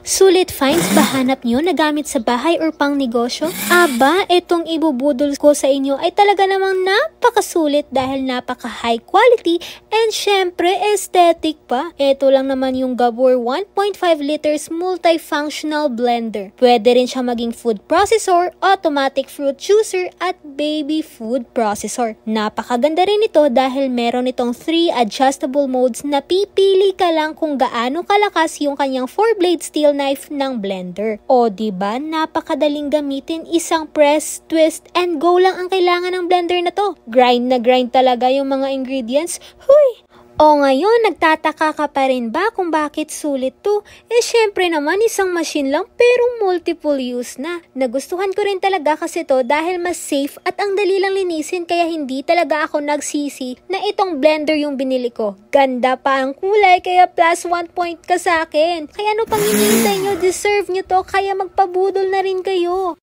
Sulit finds ba hanap nyo na gamit sa bahay or pang negosyo? Aba, itong ibubudol ko sa inyo ay talaga namang napakasulit dahil napaka high quality and syempre aesthetic pa. Ito lang naman yung Gabor 1.5 liters multifunctional blender. Pwede rin siya maging food processor, automatic fruit juicer at baby food processor. Napakaganda rin ito dahil meron itong 3 adjustable modes na pipili ka lang kung gaano kalakas yung kanyang 4-blade steel knife ng blender. O diba, napakadaling gamitin, isang press, twist, and go lang ang kailangan ng blender na to. Grind na grind talaga yung mga ingredients. Huy! O ngayon, nagtataka ka pa rin ba kung bakit sulit to? Syempre naman isang machine lang pero multiple use na. Nagustuhan ko rin talaga kasi to dahil mas safe at ang dali lang linisin kaya hindi talaga ako nagsisi na itong blender yung binili ko. Ganda pa ang kulay kaya plus 1 point ka sa akin. Kaya ano pang hinihintay nyo? Deserve nyo to kaya magpabudol na rin kayo.